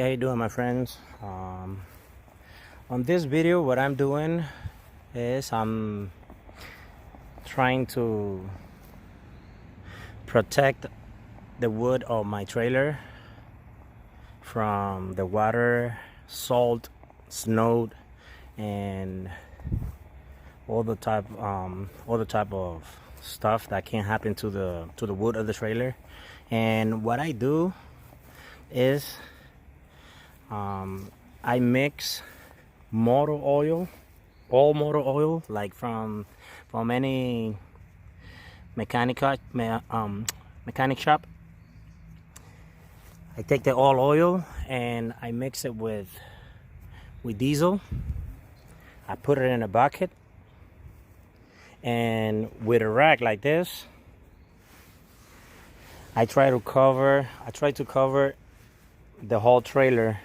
how you doing, my friends? On this video, what I'm doing is I'm trying to protect the wood of my trailer from the water, salt, snow, and all the type of stuff that can happen to the wood of the trailer. And what I do is I mix motor oil, all motor oil, like from any mechanic shop. I take the all oil and I mix it with diesel. I put it in a bucket, and with a rag like this, I try to cover the whole trailer